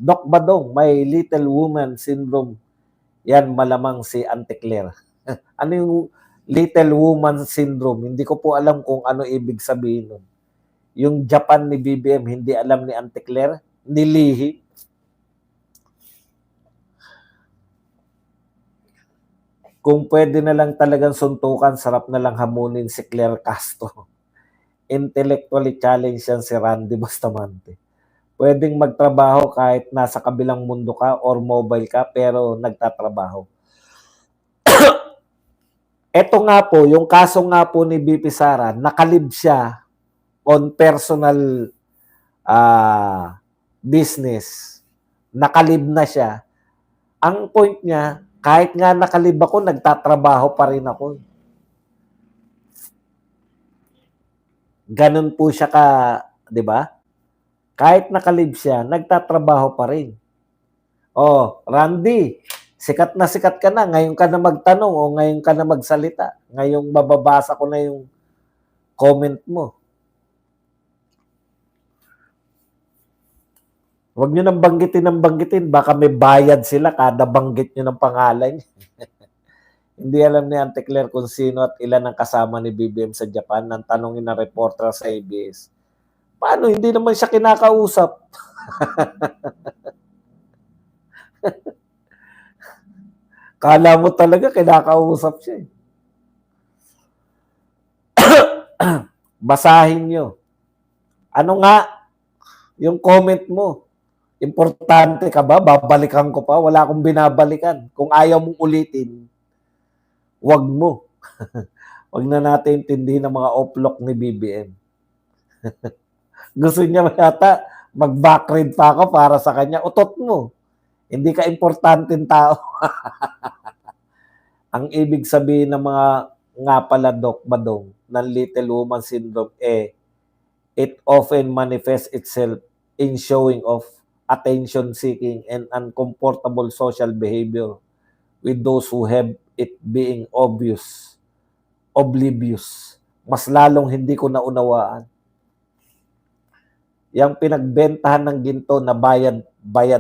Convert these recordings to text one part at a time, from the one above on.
Doc Badong, may little woman syndrome. Yan malamang si Auntie Claire. Ano yung little woman syndrome? Hindi ko po alam kung ano ibig sabihin nun. Yung Japan ni BBM, hindi alam ni Auntie Claire, nilihi. Kung pwede na lang talagang suntukan, sarap na lang hamunin si Claire Castro. Intellectually challenged yan si Randy Bustamante. Pwedeng magtrabaho kahit nasa kabilang mundo ka or mobile ka, pero nagtatrabaho. Ito nga po, yung kaso nga po ni BP Sara, nakalib siya on personal business. Nakalib na siya. Ang point niya, kahit nga nakalib ako, nagtatrabaho pa rin ako. Ganun po siya ka, di ba? Kahit nakalib siya, nagtatrabaho pa rin. Oh, Randy, sikat ka na. Ngayon ka na magtanong o ngayon ka na magsalita. Ngayong mababasa ko na yung comment mo. Huwag nyo nang banggitin. Baka may bayad sila kada banggit nyo ng pangalan. Hindi alam ni Auntie Claire kung sino at ilan ang kasama ni BBM sa Japan nang tanongin ng reporter sa ABS. Paano? Hindi naman siya kinakausap. Kala mo talaga kinakausap siya. Basahin nyo. Ano nga yung comment mo? Importante ka ba? Babalikan ko pa? Wala akong binabalikan. Kung ayaw mong ulitin, wag mo. Wag na natin intindihin ang mga oplok ni BBM. Gusto niya yata mag-backread pa ako para sa kanya. Utot mo. Hindi ka importanteng tao. Ang ibig sabihin ng mga nga pala Doc Badong ng little woman syndrome, it often manifests itself in showing off, attention-seeking, and uncomfortable social behavior with those who have it being oblivious. Mas lalong hindi ko naunawaan. Yang pinagbentahan ng ginto na bayad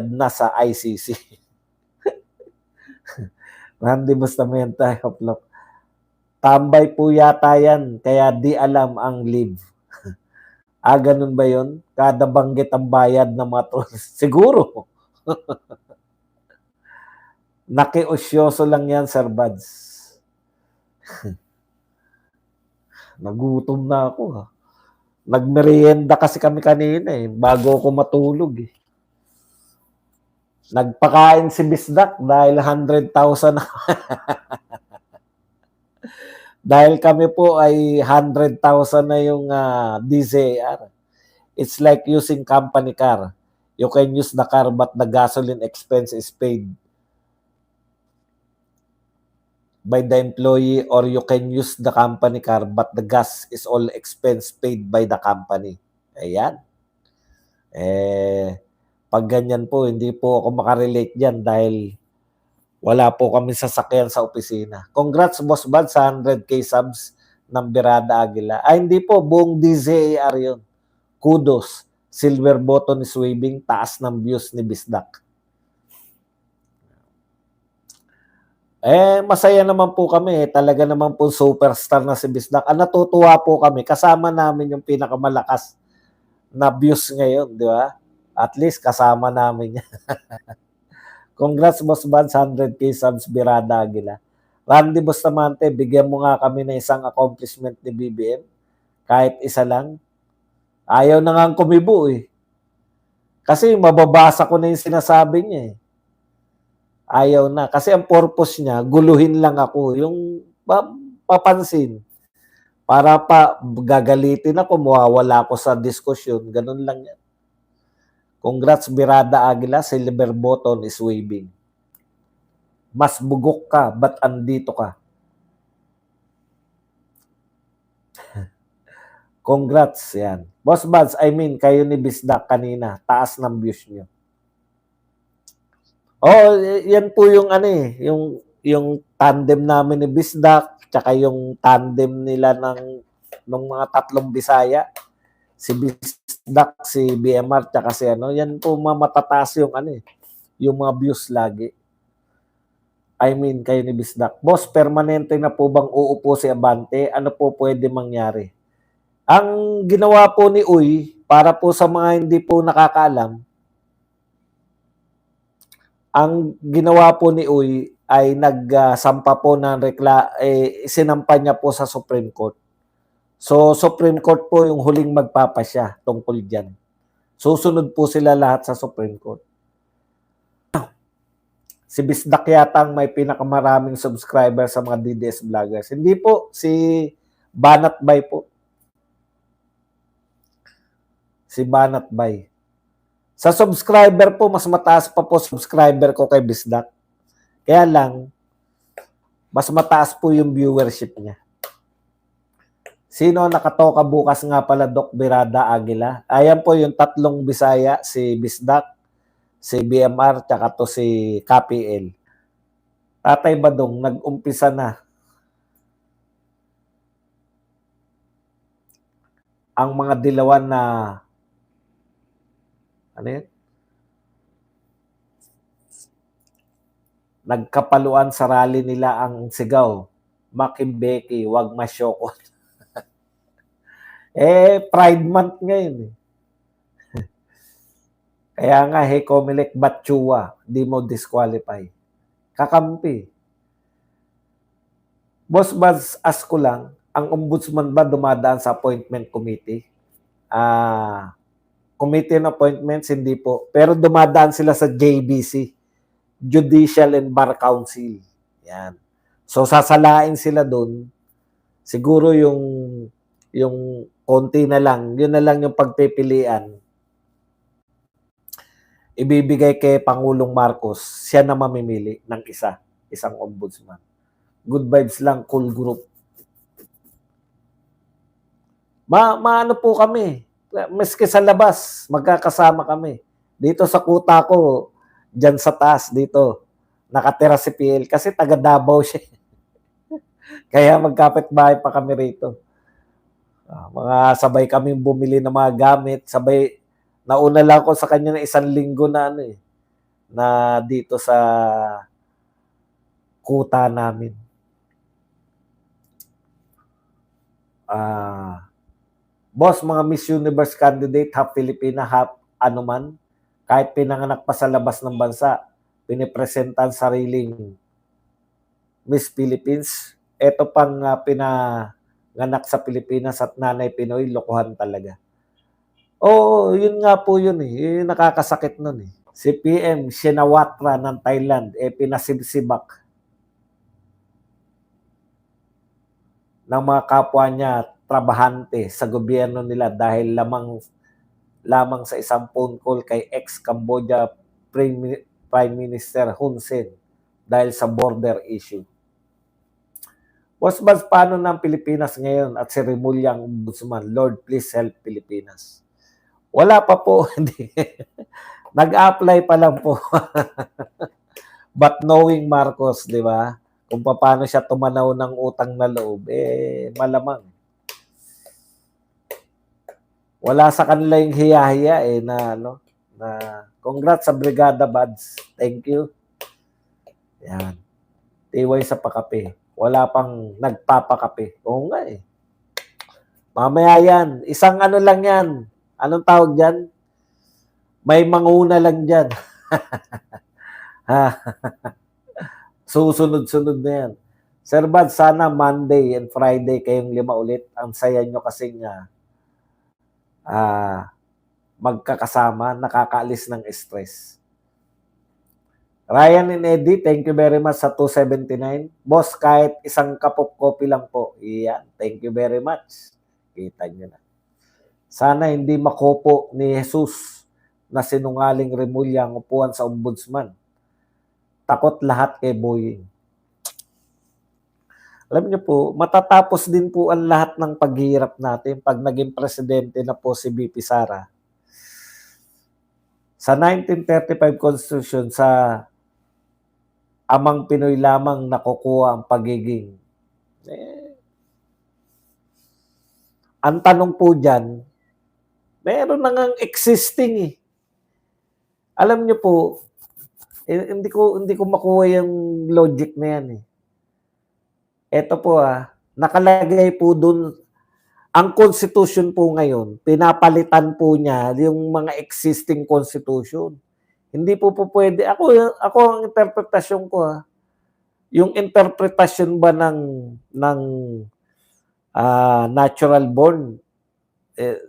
na sa ICC. Randy Bustamante, hoplok. Tambay po yata yan, kaya di alam ang live. Ganun ba yun? Kada banggit ang bayad ng mga trolls. Siguro. Nakiusyoso lang yan, Sir Buds. Nagutom na ako, ha. Nagmerienda kasi kami kanina, bago ako matulog, Nagpakain si Bisdak dahil 100,000 dahil kami po ay 100,000 na yung DZAR. It's like using company car. You can use the car but the gasoline expense is paid by the employee, or you can use the company car but the gas is all expense paid by the company. Ayan. Pag ganyan po, hindi po ako makarelate dyan dahil wala po kami sasakyan sa opisina. Congrats, Boss Bad, sa 100k subs ng Birada Aguila. Hindi po, buong DZAR yun. Kudos. Silver button is waving, taas ng views ni Bisdak. Masaya naman po kami. Talaga naman po superstar na si Bisdak. Natutuwa po kami. Kasama namin yung pinakamalakas na views ngayon, di ba? At least kasama namin yan. Congrats, Boss Bad, 100k subs, Birada Aguila. Randy Bustamante, bigyan mo nga kami ng isang accomplishment ni BBM. Kahit isa lang. Ayaw na nga kumibo, Kasi mababasa ko na yung sinasabi niya, Ayaw na. Kasi ang purpose niya, guluhin lang ako. Yung papansin. Para pa gagalitin ako, mawawala ako sa diskusyon. Ganun lang yan. Congrats, Birada Aguila. Silver button is waving. Mas bugok ka, ba't andito ka? Congrats, yan. Boss Buds, kayo ni Bisdak kanina. Taas ng views nyo. Yan po yung yung tandem namin ni Bisdak, tsaka yung tandem nila ng mga tatlong Bisaya. Si Bisdak Dak si BMR tsaka si ano, yan po matataas yung ano eh, yung mga views lagi. I mean, kayo ni Bisdak. Boss, permanente na po bang uupo si Abante? Ano po pwede mangyari? Ang ginawa po ni Uy, para po sa mga hindi po nakakaalam, ang ginawa po ni Uy ay nagsampa po ng sinampa niya po sa Supreme Court. So, Supreme Court po yung huling magpapasya tungkol dyan. Susunod po sila lahat sa Supreme Court. Si Bisdak yata ang may pinakamaraming subscriber sa mga DDS vloggers. Hindi po, si Banat Bay po. Si Banat Bay. Sa subscriber po, mas mataas pa po subscriber ko kay Bisdak. Kaya lang, mas mataas po yung viewership niya. Sino nakatoka bukas nga pala, Doc Birada Aguila? Ayan po yung tatlong Bisaya, si Bisdak, si BMR, tsaka to si KPL. Tatay Badong, nag-umpisa na ang mga dilawan na ano yun? Nagkapaluan sa rally nila ang sigaw. Makimbeki, wag masyokot. Pride month ngayon eh. Kaya nga, hey, Comelec Batchua, di mo disqualify. Kakampi. Boss Buzz, ask ko lang, ang ombudsman ba dumadaan sa appointment committee? Committee on appointments, hindi po. Pero dumadaan sila sa JBC, Judicial and Bar Council. Yan. So, sasalain sila doon. Siguro yung konti na lang, yun na lang yung pagpipilian. Ibibigay kay Pangulong Marcos, siya na mamimili ng isang ombudsman. Good vibes lang, cool group. Maano po kami, maski sa labas, magkakasama kami. Dito sa kuta ko, dyan sa taas, dito, nakatira si PL kasi taga Davao siya. Kaya magkapit-bahay pa kami rito. Mga sabay kaming bumili ng mga gamit, sabay, nauna lang ako sa kanya ng 1 linggo na na dito sa kuta namin. Boss, mga Miss Universe candidate, half Filipina, half anuman, kahit pinanganak pa sa labas ng bansa, pinipresentan sariling Miss Philippines. Ito pang pinanganak sa Pilipinas at nanay Pinoy, lokohan talaga. Oo, yun nga po yun eh. Yung nakakasakit nun eh. Si PM Shinawatra ng Thailand, pinasibsibak ng mga kapwa niya trabahante sa gobyerno nila dahil lamang sa isang phone call kay ex-Cambodia Prime Minister Hun Sen dahil sa border issue. Mas paano ng Pilipinas ngayon at si Remulla ang ombudsman? Lord, please help Pilipinas. Wala pa po. Hindi. Nag-apply pa lang po. But knowing Marcos, di ba? Kung paano siya tumanaw ng utang na loob, malamang. Wala sa kanila yung hiya-hiya na congrats sa Brigada Buds. Thank you. Yan. Tiway sa pakape. Wala pang nagpapakape. Oo nga eh. Mamaya yan. Isang ano lang yan. Anong tawag dyan? May manguna lang dyan. Susunod-sunod na yan. Sir Bad, sana Monday and Friday kayong 5 ulit. Ang saya nyo kasi nga magkakasama, nakakaalis ng stress. Ryan and Eddie, thank you very much sa 279. Boss, kahit isang cup of coffee lang po. Iyan, thank you very much. Kita nyo na. Sana hindi makopo ni Jesus na sinungaling Remulla ang upuan sa ombudsman. Takot lahat kay Boying. Alam niyo po, matatapos din po ang lahat ng paghihirap natin pag naging presidente na po si BP Sara. Sa 1935 Constitution, sa amang Pinoy lamang nakukuha ang pagiging. Ang tanong po dyan, Meron na ngang existing, eh. Alam niyo po, hindi ko makuha yung logic na yan, eh. Eto po, nakalagay po dun ang constitution po ngayon, pinapalitan po niya yung mga existing constitution. Hindi po pupuwede ako ang interpretasyon ko, yung interpretasyon ba ng natural born, eh,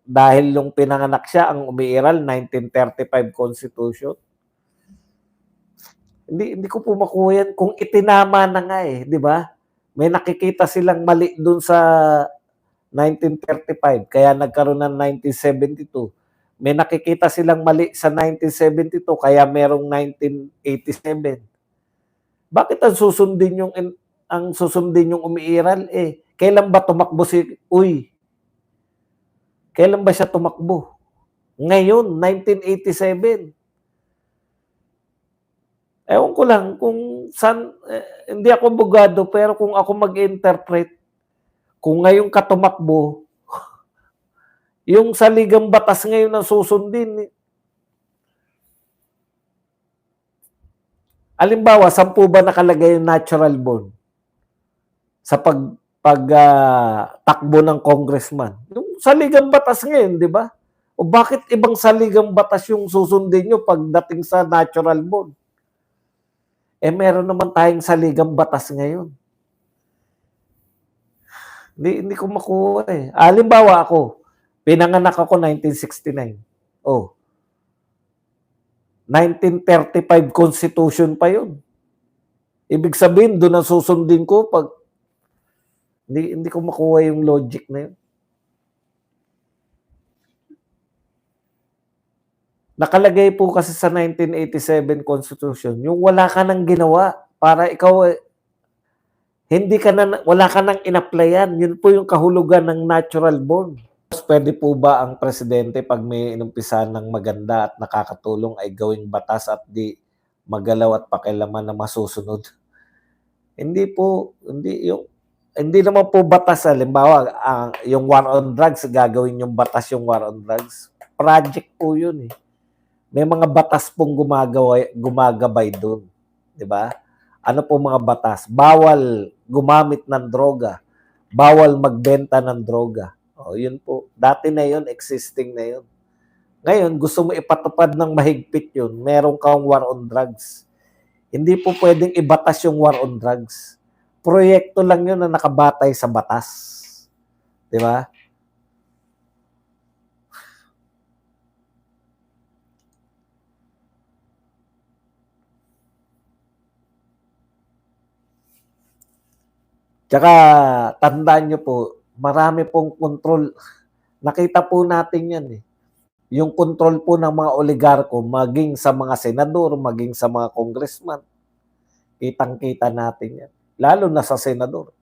dahil nung pinanganak siya ang umiiral 1935 Constitution. Hindi ko po makuha yan kung itinama na nga, eh, 'di ba? May nakikita silang mali dun sa 1935 kaya nagkaroon ng 1972. May nakikita silang mali sa 1972 kaya merong 1987. Bakit ang susundin yung umiiral, eh, kailan ba tumakbo kailan ba siya tumakbo? Ngayon, 1987. Ewan ko lang kung saan, hindi ako abogado pero kung ako mag-interpret, kung ngayon ka tumakbo, yung saligang batas ngayon ang susundin. Halimbawa, 10 ba nakalagay yung natural born sa takbo ng congressman? Yung saligang batas ngayon, di ba? O bakit ibang saligang batas yung susundin nyo pagdating sa natural born? Eh, meron naman tayong saligang batas ngayon. Hindi ko makuha, eh. Halimbawa ako, pinanganak ako 1969. Oh, 1935 Constitution pa yun. Ibig sabihin, doon ang susundin ko pag hindi ko makuha yung logic na yun. Nakalagay po kasi sa 1987 Constitution, yung wala ka nang ginawa para ikaw, wala ka nang in-applyan. Yun po yung kahulugan ng natural born. Pwede po ba ang presidente pag may inumpisahan ng maganda at nakakatulong ay gawing batas at di magalaw at pakialaman na masusunod? Hindi po, hindi naman po batas. Halimbawa, yung war on drugs, gagawin yung batas yung war on drugs. Project po yun, eh. May mga batas pong gumagabay doon. Di ba? Ano po mga batas? Bawal gumamit ng droga. Bawal magbenta ng droga. O, yun po. Dati na yun, existing na yun. Ngayon, gusto mo ipatupad ng mahigpit yun, meron kang war on drugs. Hindi po pwedeng ibatas yung war on drugs. Proyekto lang yun na nakabatay sa batas. Di ba? Tsaka, tandaan nyo po, marami pong control. Nakita po natin yan, eh. Yung control po ng mga oligarko, maging sa mga senador, maging sa mga congressman. Kitang-kita natin yan. Lalo na sa senador.